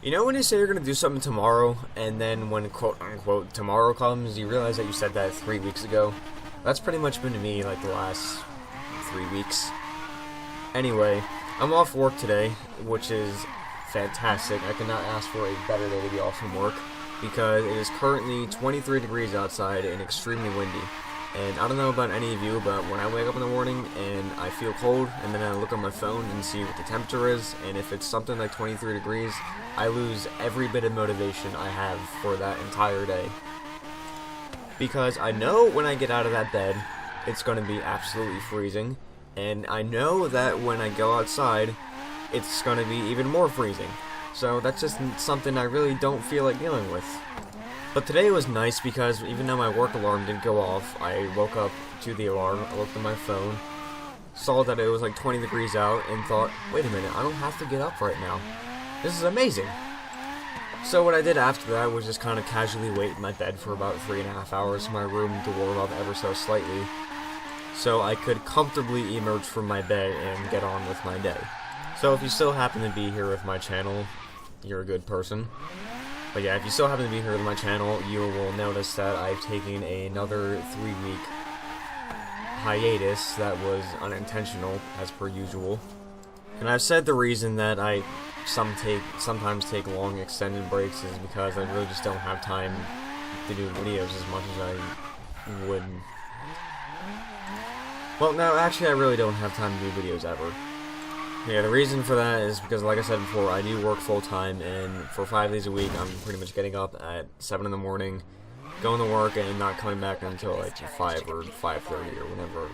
You know when you say you're going to do something tomorrow, and then when quote-unquote tomorrow comes, you realize that you said that 3 weeks ago? That's pretty much been to me, like, the last 3 weeks. Anyway, I'm off work today, which is fantastic. I could not ask for a better day to be off from work, because it is currently 23 degrees outside and extremely windy. And I don't know about any of you, but when I wake up in the morning and I feel cold, and then I look on my phone and see what the temperature is, and if it's something like 23 degrees, I lose every bit of motivation I have for that entire day. Because I know when I get out of that bed, it's going to be absolutely freezing, and I know that when I go outside, it's going to be even more freezing. So that's just something I really don't feel like dealing with. But today was nice because even though my work alarm didn't go off, I woke up to the alarm, I looked at my phone, saw that it was like 20 degrees out, and thought, wait a minute, I don't have to get up right now. This is amazing. So what I did after that was just kind of casually wait in my bed for about 3.5 hours in my room to warm up ever so slightly, so I could comfortably emerge from my bed and get on with my day. So if you still happen to be here with my channel, you're a good person. But yeah, if you still happen to be here with my channel, you will notice that I've taken another 3-week hiatus that was unintentional, as per usual. And I've said the reason that I sometimes take long extended breaks is because I really just don't have time to do videos as much as I would. Well, no, actually I really don't have time to do videos ever. Yeah, the reason for that is because, like I said before, I do work full-time, and for 5 days a week, I'm pretty much getting up at 7 in the morning, going to work, and not coming back until, like, 5 or 5:30 or whenever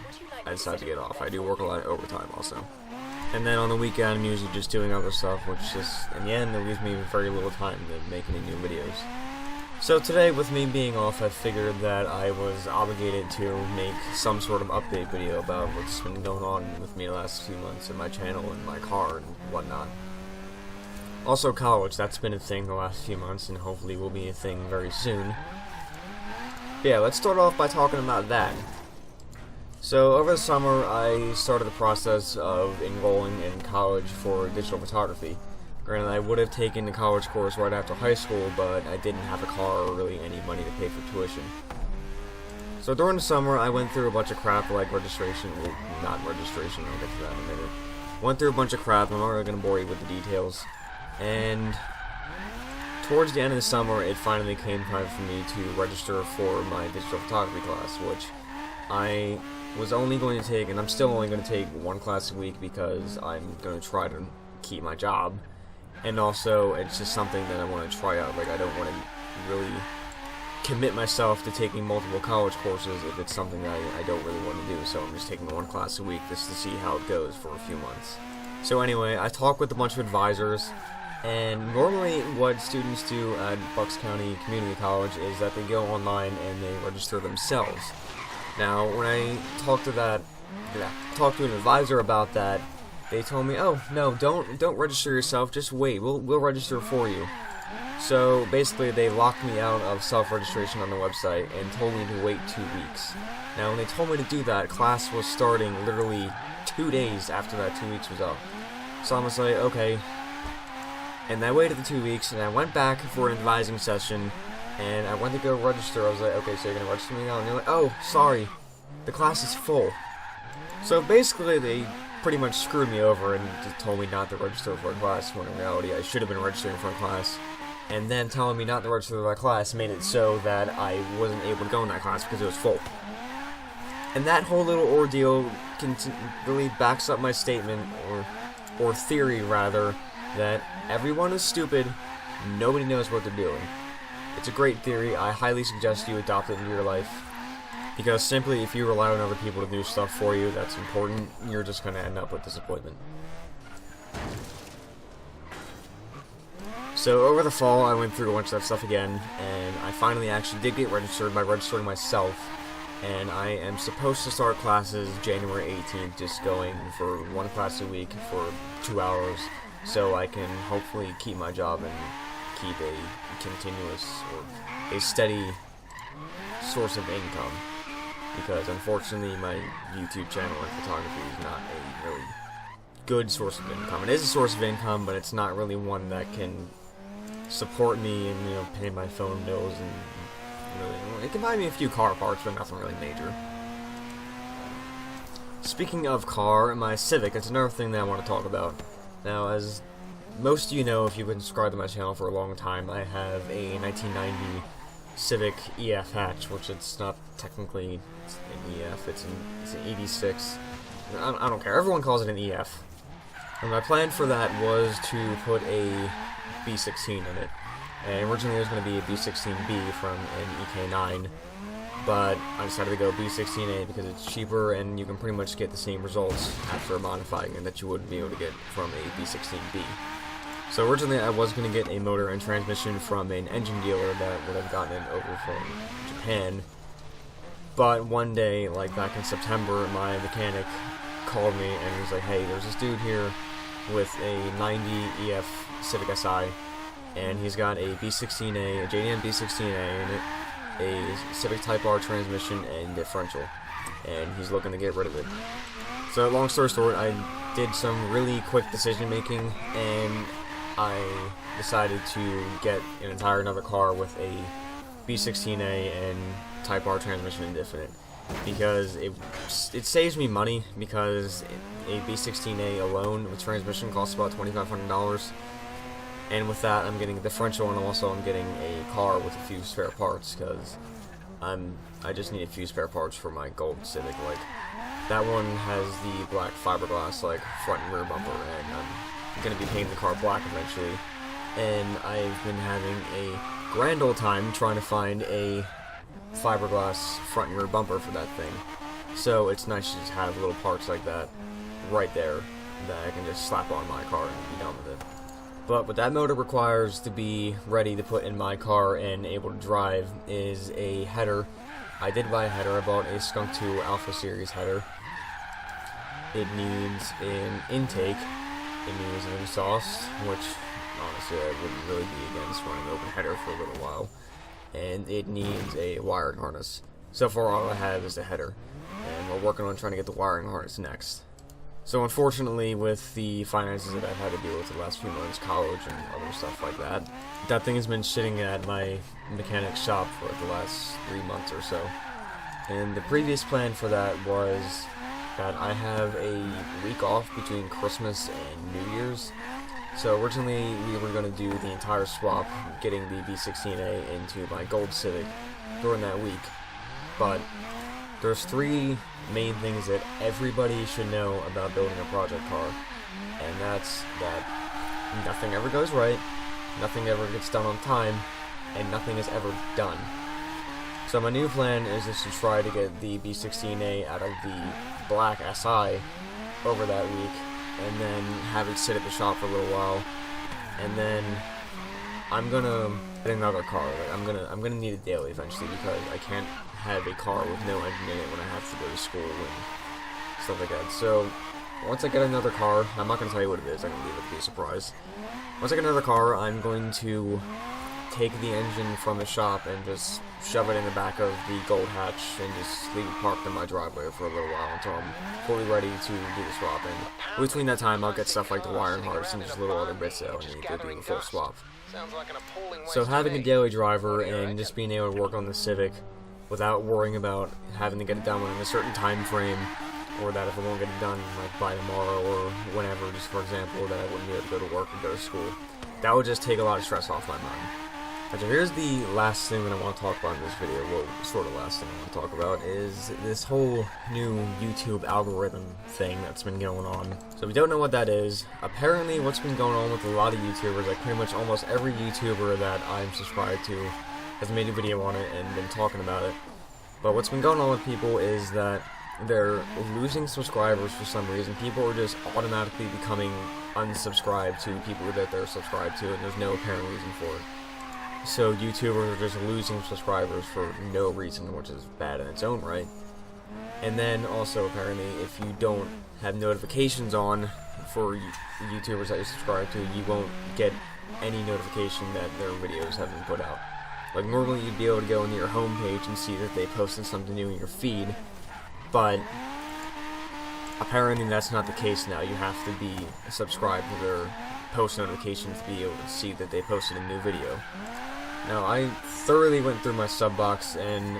I decide to get off. I do work a lot of overtime, also. And then on the weekend, I'm usually just doing other stuff, which just, in the end, it leaves me very little time to make any new videos. So today, with me being off, I figured that I was obligated to make some sort of update video about what's been going on with me the last few months in my channel and my car and whatnot. Also college, that's been a thing the last few months and hopefully will be a thing very soon. Yeah, let's start off by talking about that. So over the summer, I started the process of enrolling in college for digital photography. Granted, I would have taken the college course right after high school, but I didn't have a car or really any money to pay for tuition. So during the summer, I went through a bunch of crap like registration, well, not registration, I'll get to that in a minute. Went through a bunch of crap, I'm not really going to bore you with the details. And towards the end of the summer, it finally came time for me to register for my digital photography class, which I was only going to take, and I'm still only going to take one class a week because I'm going to try to keep my job. And also, it's just something that I want to try out. Like, I don't want to really commit myself to taking multiple college courses if it's something that I don't really want to do. So I'm just taking one class a week just to see how it goes for a few months. So anyway, I talked with a bunch of advisors, and normally what students do at Bucks County Community College is that they go online and they register themselves. Now, when I talked to an advisor about that, they told me, oh, no, don't register yourself, just wait, we'll register for you. So basically they locked me out of self-registration on the website and told me to wait 2 weeks. Now when they told me to do that, class was starting literally 2 days after that 2 weeks was up. So I was like, okay. And I waited the 2 weeks, and I went back for an advising session, and I went to go register. I was like, okay, so you're going to register me now? And they're like, oh, sorry, the class is full. So basically they pretty much screwed me over and just told me not to register for a class, when in reality I should have been registering for a class. And then telling me not to register for that class made it so that I wasn't able to go in that class because it was full. And that whole little ordeal really backs up my statement, or theory rather, that everyone is stupid, nobody knows what they're doing. It's a great theory, I highly suggest you adopt it into your life. Because simply, if you rely on other people to do stuff for you that's important, you're just going to end up with disappointment. So over the fall, I went through a bunch of that stuff again, and I finally actually did get registered by registering myself. And I am supposed to start classes January 18th, just going for one class a week for 2 hours, so I can hopefully keep my job and keep a continuous or a steady source of income. Because unfortunately my YouTube channel and photography is not a really good source of income. It is a source of income, but it's not really one that can support me and, you know, pay my phone bills, and really, it can buy me a few car parts, but nothing really major. Speaking of car, my Civic, it's another thing that I want to talk about. Now, as most of you know, if you've been subscribed to my channel for a long time, I have a 1990 Civic EF hatch, which it's not technically an EF, it's an 86. I don't care, everyone calls it an EF. And my plan for that was to put a B16 in it. And originally it was going to be a B16B from an EK9, but I decided to go B16A because it's cheaper and you can pretty much get the same results after modifying it that you would be able to get from a B16B. So originally I was going to get a motor and transmission from an engine dealer that would have gotten it over from Japan, but one day, like back in September, my mechanic called me and he was like, hey, there's this dude here with a 90 EF Civic Si, and he's got a B16A, a JDM B16A in it, a Civic Type R transmission and differential, and he's looking to get rid of it. So long story short, I did some really quick decision making, and I decided to get an entire another car with a B16A and Type R transmission and diff in it, because it saves me money, because a B16A alone with transmission costs about $2,500. And with that, I'm getting a differential, and also I'm getting a car with a few spare parts, because I just need a few spare parts for my gold Civic. Like, that one has the black fiberglass, like, front and rear bumper, and I'm going to be painting the car black eventually. And I've been having a grand old time trying to find a fiberglass front and rear bumper for that thing. So it's nice to just have little parts like that right there that I can just slap on my car and be done with it. But what that motor requires to be ready to put in my car and able to drive is a header. I did buy a header. I bought a Skunk 2 Alpha Series header. It needs an intake. It needs an exhaust, which honestly I wouldn't really be against running open header for a little while. And it needs a wiring harness. So far all I have is a header, and we're working on trying to get the wiring harness next. So unfortunately, with the finances that I've had to deal with the last few months, college and other stuff like that, that thing has been sitting at my mechanic's shop for the last 3 months or so. And the previous plan for that was that I have a week off between Christmas and New Year's. So originally we were going to do the entire swap, getting the B16A into my gold Civic during that week. But there's 3 main things that everybody should know about building a project car, and that's that nothing ever goes right, nothing ever gets done on time, and nothing is ever done. So my new plan is just to try to get the B16A out of the black SI over that week, and then have it sit at the shop for a little while, and then I'm gonna get another car. Like, I'm gonna need a daily eventually, because I can't have a car with no engine in it when I have to go to school and stuff like that. So once I get another car, I'm not gonna tell you what it is. I'm gonna leave it to be a surprise. Once I get another car, I'm going to take the engine from the shop and just shove it in the back of the gold hatch and just leave it parked in my driveway for a little while until I'm fully ready to do the swap. And between that time, I'll get stuff like the wiring harness and just little other bits that I need to do the full swap. So having a daily driver and just being able to work on the Civic without worrying about having to get it done within a certain time frame, or that if I won't get it done like by tomorrow or whenever, just for example, that I wouldn't be able to go to work or go to school, that would just take a lot of stress off my mind. So here's the last thing that I want to talk about in this video, well, sort of last thing I want to talk about, is this whole new YouTube algorithm thing that's been going on. So if you don't know what that is, apparently what's been going on with a lot of YouTubers, like pretty much almost every YouTuber that I'm subscribed to has made a video on it and been talking about it. But what's been going on with people is that they're losing subscribers for some reason. People are just automatically becoming unsubscribed to people that they're subscribed to, and there's no apparent reason for it. So YouTubers are just losing subscribers for no reason, which is bad in its own right. And then also apparently if you don't have notifications on for YouTubers that you subscribe to, you won't get any notification that their videos have been put out. Like normally you'd be able to go into your homepage and see that they posted something new in your feed, but apparently that's not the case now. You have to be subscribed to their post notification to be able to see that they posted a new video. Now, I thoroughly went through my sub box, and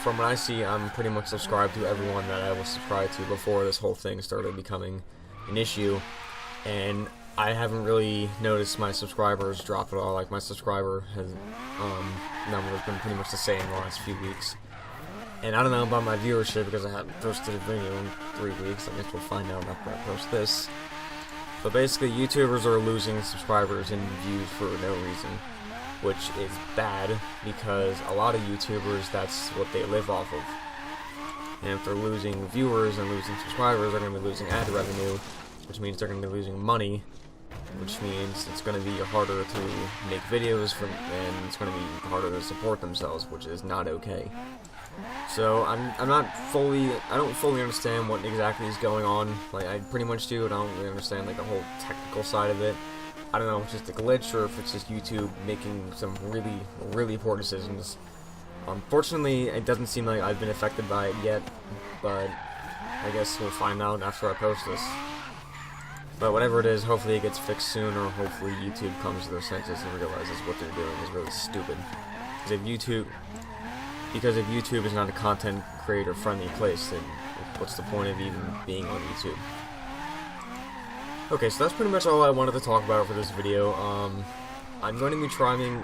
from what I see, I'm pretty much subscribed to everyone that I was subscribed to before this whole thing started becoming an issue, and I haven't really noticed my subscribers drop at all. Like, my subscriber number has been pretty much the same the last few weeks. And I don't know about my viewership because I haven't posted a video in 3 weeks. I guess we'll find out after I post this. But basically, YouTubers are losing subscribers and views for no reason, which is bad because a lot of YouTubers, that's what they live off of. And if they're losing viewers and losing subscribers, they're going to be losing ad revenue, which means they're going to be losing money, which means it's going to be harder to make videos and it's going to be harder to support themselves, which is not okay. So I don't fully understand what exactly is going on. Like, I pretty much do, and I don't really understand like the whole technical side of it. I don't know if it's just a glitch or if it's just YouTube making some really, really poor decisions. Unfortunately, it doesn't seem like I've been affected by it yet, but I guess we'll find out after I post this. But whatever it is, hopefully it gets fixed soon, or hopefully YouTube comes to their senses and realizes what they're doing is really stupid. Because if YouTube is not a content creator friendly place, then what's the point of even being on YouTube? Okay, so that's pretty much all I wanted to talk about for this video. I'm going to be trying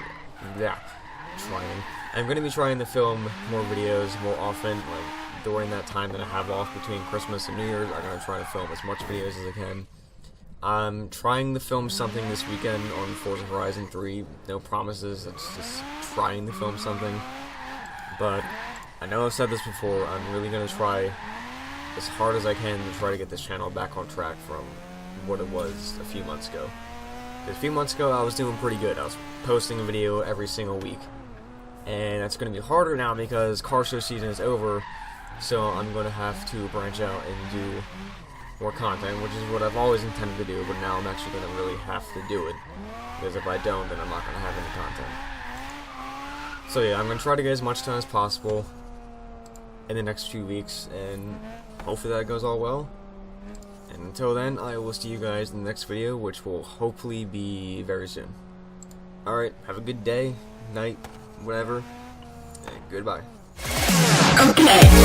to film more videos more often, like during that time that I have off between Christmas and New Year's. I'm going to try to film as much videos as I can. I'm trying to film something this weekend on Forza Horizon 3. No promises, it's just trying to film something. But I know I've said this before, I'm really going to try as hard as I can to try to get this channel back on track from what it was a few months ago. A few months ago I was doing pretty good. I was posting a video every single week. And that's going to be harder now because car show season is over, so I'm going to have to branch out and do more content, which is what I've always intended to do, but now I'm actually going to really have to do it, because if I don't, then I'm not going to have any content. So yeah, I'm going to try to get as much time as possible in the next few weeks, and hopefully that goes all well. And until then, I will see you guys in the next video, which will hopefully be very soon. Alright, have a good day, night, whatever, and goodbye. Okay.